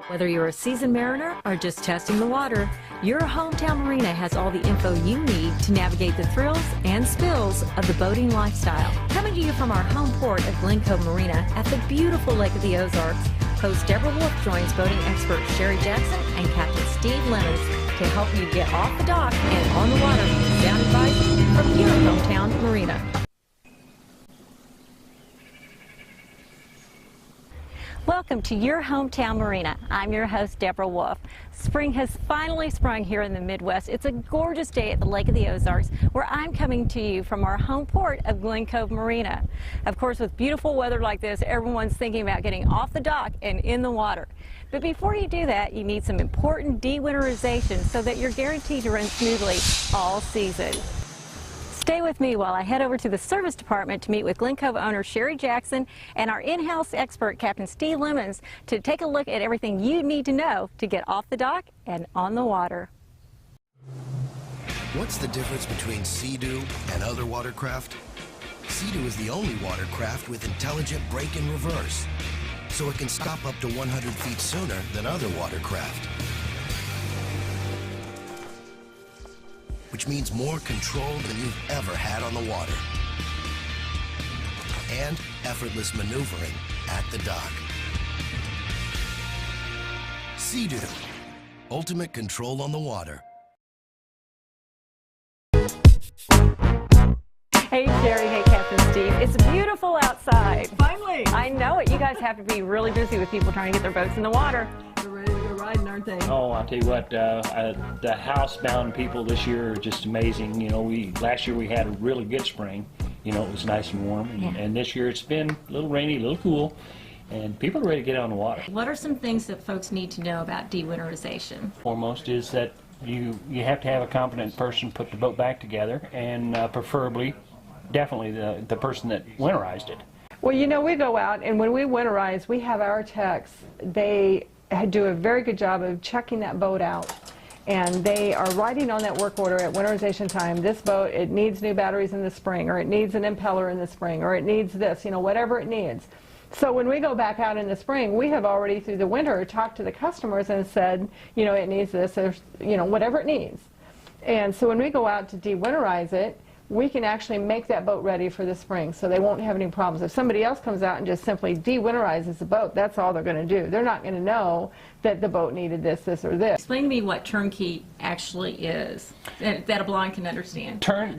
Whether you're a seasoned mariner or just testing the water, your hometown marina has all the info you need to navigate the thrills and spills of the boating lifestyle. Coming to you from our home port of Glen Cove Marina at the beautiful Lake of the Ozarks, host Deborah Wolf joins boating expert Sherry Jackson and Captain Steve Lemons to help you get off the dock and on the water with sound advice from your hometown marina. Welcome to your hometown marina. I'm your host, Deborah Wolf. Spring has finally sprung here in the Midwest. It's a gorgeous day at the Lake of the Ozarks, where I'm coming to you from our home port of Glen Cove Marina. Of course, with beautiful weather like this, everyone's thinking about getting off the dock and in the water. But before you do that, you need some important dewinterization so that you're guaranteed to run smoothly all season. Stay with me while I head over to the service department to meet with Glen Cove owner Sherry Jackson and our in-house expert Captain Steve Lemons to take a look at everything you need to know to get off the dock and on the water. What's the difference between Sea-Doo and other watercraft? Sea-Doo is the only watercraft with intelligent brake and reverse, so it can stop up to 100 feet sooner than other watercraft. Which means more control than you've ever had on the water. And effortless maneuvering at the dock. Sea-Doo, ultimate control on the water. Hey Sherry, hey Captain Steve. It's beautiful outside. Finally! I know it. You guys have to be really busy with people trying to get their boats in the water. They're ready to go riding, aren't they? Oh, I'll tell you what, the housebound people this year are just amazing. You know, last year we had a really good spring. You know, it was nice and warm. And this year it's been a little rainy, a little cool. And people are ready to get on the water. What are some things that folks need to know about dewinterization? Foremost is that you have to have a competent person put the boat back together, and preferably, definitely the person that winterized it. Well, you know, we go out, and when we winterize, we have our techs. They do a very good job of checking that boat out. And they are writing on that work order at winterization time, this boat, it needs new batteries in the spring, or it needs an impeller in the spring, or it needs this, you know, whatever it needs. So when we go back out in the spring, we have already through the winter talked to the customers and said, you know, it needs this, or, you know, whatever it needs. And so when we go out to dewinterize it, we can actually make that boat ready for the spring, so they won't have any problems. If somebody else comes out and just simply dewinterizes the boat, that's all they're going to do. They're not going to know that the boat needed this, this, or this. Explain to me what turnkey actually is, that a blind can understand. Okay.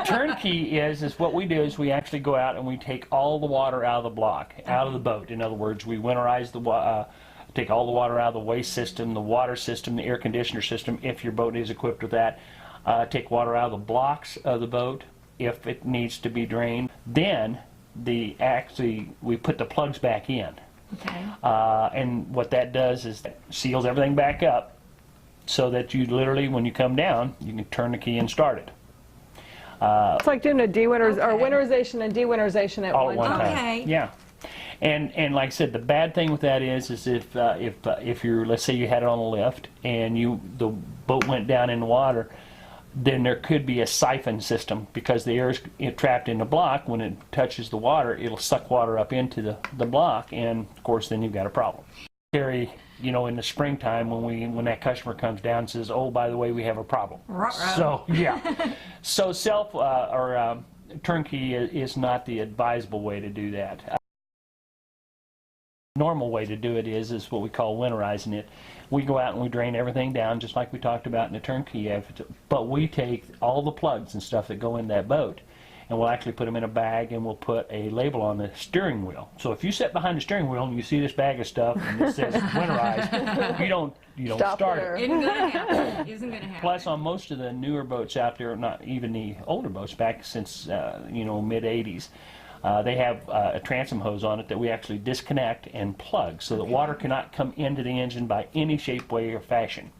Turnkey is what we do is we actually go out and we take all the water out of the block, out of the boat. In other words, we winterize take all the water out of the waste system, the water system, the air conditioner system, if your boat is equipped with that. Take water out of the blocks of the boat if it needs to be drained. Then we put the plugs back in. Okay. And what that does is that seals everything back up so that you literally, when you come down, you can turn the key and start it. It's like doing a or winterization and dewinterization at all at one time. Okay. Yeah. And like I said, the bad thing with that is if you're, let's say you had it on the lift and the boat went down in the water, then there could be a siphon system because the air is trapped in the block. When it touches the water, it'll suck water up into the block, and of course then you've got a problem. Terry, you know, in the springtime when that customer comes down and says, oh, by the way, we have a problem. So yeah, so turnkey is not the advisable way to do that. Normal way to do it is what we call winterizing it. We go out and we drain everything down just like we talked about in the turnkey, but we take all the plugs and stuff that go in that boat and we'll actually put them in a bag and we'll put a label on the steering wheel. So if you sit behind the steering wheel and you see this bag of stuff and it says winterized, you don't start it. Isn't gonna happen. Isn't gonna happen. Plus, on most of the newer boats out there, not even the older boats, back since you know, mid-'80s, they have a transom hose on it that we actually disconnect and plug so that water cannot come into the engine by any shape, way, or fashion.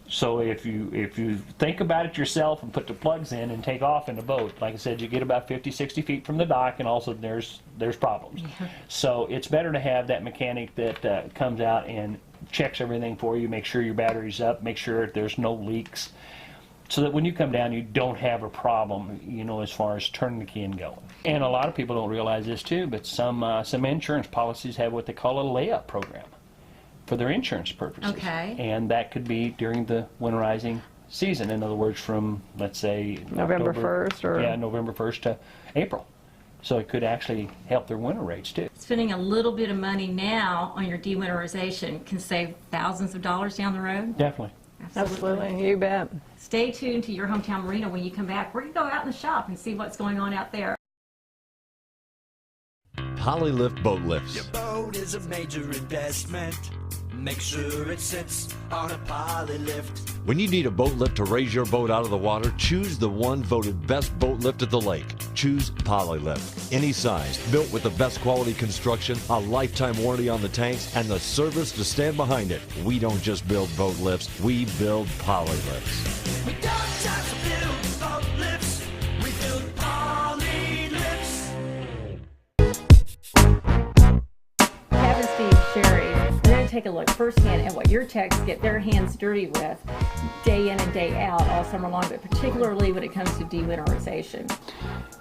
So if you think about it yourself and put the plugs in and take off in the boat, like I said, you get about 50, 60 feet from the dock, and also there's problems. So it's better to have that mechanic that comes out and checks everything for you, make sure your battery's up, make sure there's no leaks. so that when you come down, you don't have a problem, you know, as far as turning the key and going. And a lot of people don't realize this too, but some insurance policies have what they call a layup program for their insurance purposes. Okay. And that could be during the winterizing season. In other words, from, let's say, November October, 1st or... Yeah, November 1st to April. So it could actually help their winter rates too. Spending a little bit of money now on your dewinterization can save thousands of dollars down the road. Definitely. Absolutely, you bet. Stay tuned to Your Hometown Marina when you come back. We're going to go out in the shop and see what's going on out there. Polylift boat lifts. Your boat is a major investment. Make sure it sits on a poly lift. When you need a boat lift to raise your boat out of the water, choose the one voted best boat lift at the lake. Choose Polylift. Any size, built with the best quality construction, a lifetime warranty on the tanks, and the service to stand behind it. We don't just build boat lifts, we build Polylifts. We don't just build boat lifts, we build poly lifts. Kevin, Steve, Sherry, we're going to take a look firsthand at what your techs get their hands dirty with day in and day out all summer long, but particularly when it comes to dewinterization.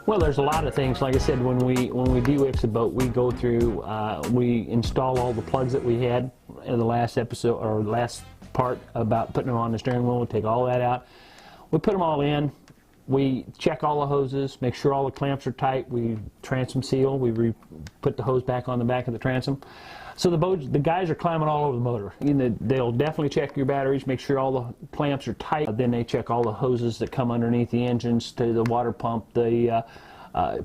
Well, there's a lot of things. Like I said, when we de-wix a boat, we go through, we install all the plugs that we had in the last episode, or last part about putting them on the steering wheel. We take all that out. We put them all in. We check all the hoses, make sure all the clamps are tight. We transom seal. We put the hose back on the back of the transom. So the guys are climbing all over the motor. They'll definitely check your batteries, make sure all the clamps are tight. Then they check all the hoses that come underneath the engines, to the water pump, the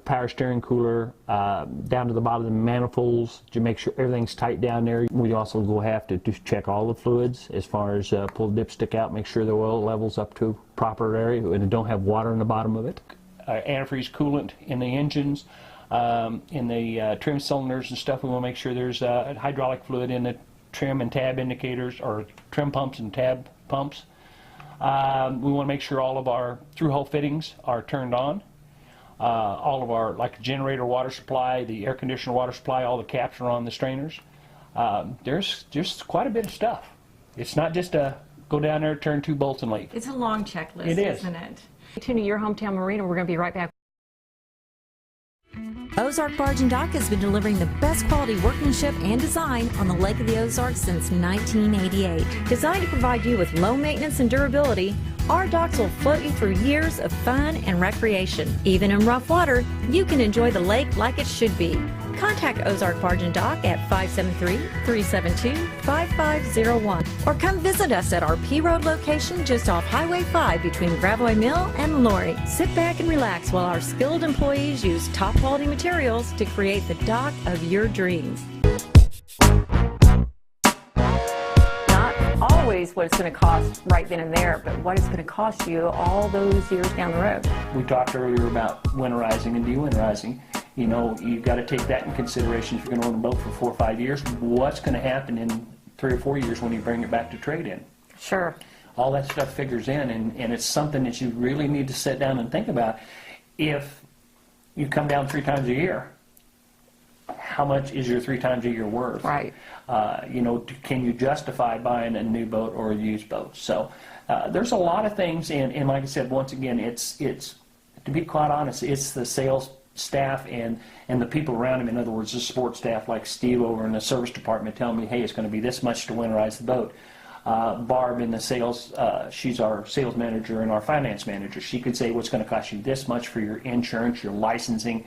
power steering cooler, down to the bottom of the manifolds to make sure everything's tight down there. We also have to check all the fluids as far as pull the dipstick out, make sure the oil level's up to proper area and don't have water in the bottom of it. Antifreeze coolant in the engines. In the trim cylinders and stuff, we want to make sure there's hydraulic fluid in the trim and tab indicators, or trim pumps and tab pumps. We want to make sure all of our through-hole fittings are turned on. All of our, like generator water supply, the air conditioner water supply, all the caps are on the strainers. There's just quite a bit of stuff. It's not just a go down there, turn 2 bolts and leave. It's a long checklist, It is. isn't it? Stay tuned to Your Hometown Marina. We're going to be right back. Ozark Barge and Dock has been delivering the best quality workmanship and design on the Lake of the Ozarks since 1988. Designed to provide you with low maintenance and durability, our docks will float you through years of fun and recreation. Even in rough water, you can enjoy the lake like it should be. Contact Ozark Barge and Dock at 573-372-5501 or come visit us at our P Road location just off Highway 5 between Gravois Mill and Laurie. Sit back and relax while our skilled employees use top quality materials to create the dock of your dreams. Not always what it's going to cost right then and there, but what it's going to cost you all those years down the road. We talked earlier about winterizing and dewinterizing. You know, you've got to take that in consideration if you're going to own a boat for 4 or 5 years. What's going to happen in 3 or 4 years when you bring it back to trade-in? Sure. All that stuff figures in, and it's something that you really need to sit down and think about. If you come down 3 times a year, how much is your 3 times a year worth? Right. You know, can you justify buying a new boat or a used boat? So there's a lot of things, and like I said, once again, it's to be quite honest, it's the sales staff and the people around him. In other words, the support staff like Steve over in the service department telling me, hey, it's going to be this much to winterize the boat. Barb in the sales, she's our sales manager and our finance manager. She could say, what's going to cost you this much for your insurance, your licensing,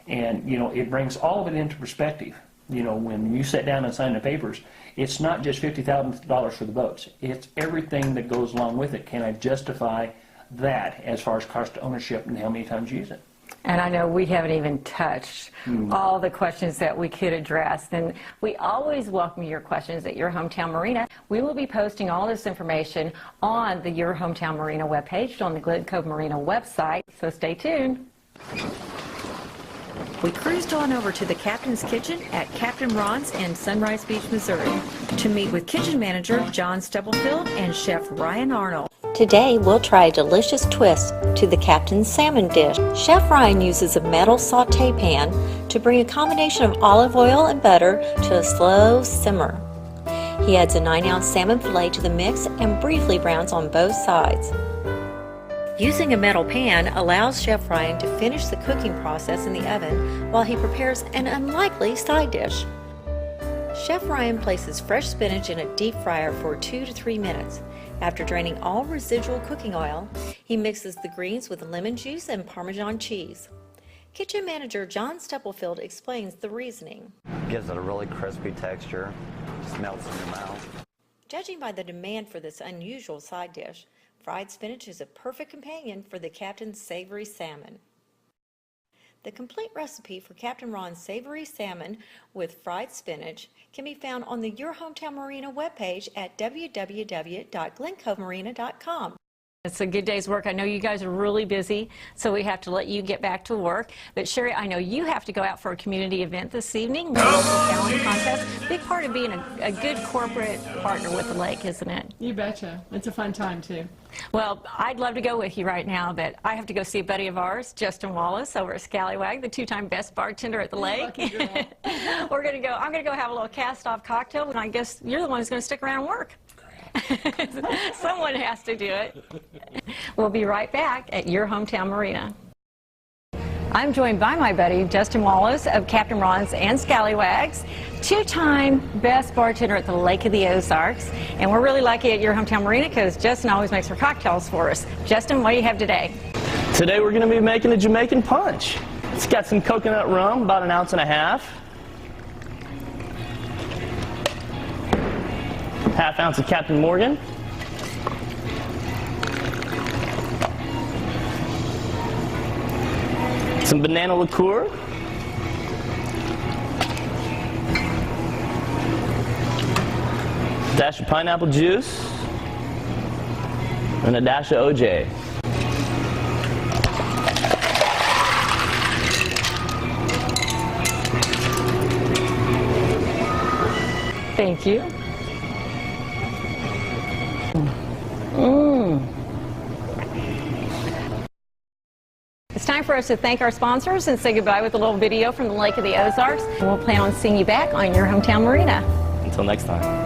and you know, it brings all of it into perspective. You know, when you sit down and sign the papers, it's not just $50,000 for the boats. It's everything that goes along with it. Can I justify that as far as cost of ownership and how many times you use it? And I know we haven't even touched all the questions that we could address. And we always welcome your questions at Your Hometown Marina. We will be posting all this information on the Your Hometown Marina webpage, on the Glen Cove Marina website. So stay tuned. We cruised on over to the Captain's Kitchen at Captain Ron's in Sunrise Beach, Missouri, to meet with kitchen manager John Stubblefield and chef Ryan Arnold. Today, we'll try a delicious twist to the Captain's salmon dish. Chef Ryan uses a metal saute pan to bring a combination of olive oil and butter to a slow simmer. He adds a 9-ounce salmon fillet to the mix and briefly browns on both sides. Using a metal pan allows Chef Ryan to finish the cooking process in the oven while he prepares an unlikely side dish. Chef Ryan places fresh spinach in a deep fryer for 2 to 3 minutes. After draining all residual cooking oil, he mixes the greens with lemon juice and Parmesan cheese. Kitchen manager John Stupplefield explains the reasoning. Gives it a really crispy texture, just melts in your mouth. Judging by the demand for this unusual side dish, fried spinach is a perfect companion for the Captain's savory salmon. The complete recipe for Captain Ron's savory salmon with fried spinach can be found on the Your Hometown Marina webpage at www.glencovemarina.com. It's a good day's work. I know you guys are really busy, so we have to let you get back to work. But Sherry, I know you have to go out for a community event this evening, the local talent contest. Big part of being a good corporate partner with the lake, isn't it? You betcha. It's a fun time, too. Well, I'd love to go with you right now, but I have to go see a buddy of ours, Justin Wallace, over at Scallywag, the 2-time best bartender at the lake. I'm going to go have a little cast-off cocktail, and I guess you're the one who's going to stick around and work. Someone has to do it. We'll be right back at Your Hometown Marina. I'm joined by my buddy, Justin Wallace of Captain Ron's and Scallywags, 2-time best bartender at the Lake of the Ozarks. And we're really lucky at Your Hometown Marina because Justin always makes our cocktails for us. Justin, what do you have today? Today we're going to be making a Jamaican punch. It's got some coconut rum, about 1.5 ounces. Half ounce of Captain Morgan. Some banana liqueur. Dash of pineapple juice. And a dash of OJ. Thank you. It's time for us to thank our sponsors and say goodbye with a little video from the Lake of the Ozarks. We'll plan on seeing you back on Your Hometown Marina. Until next time.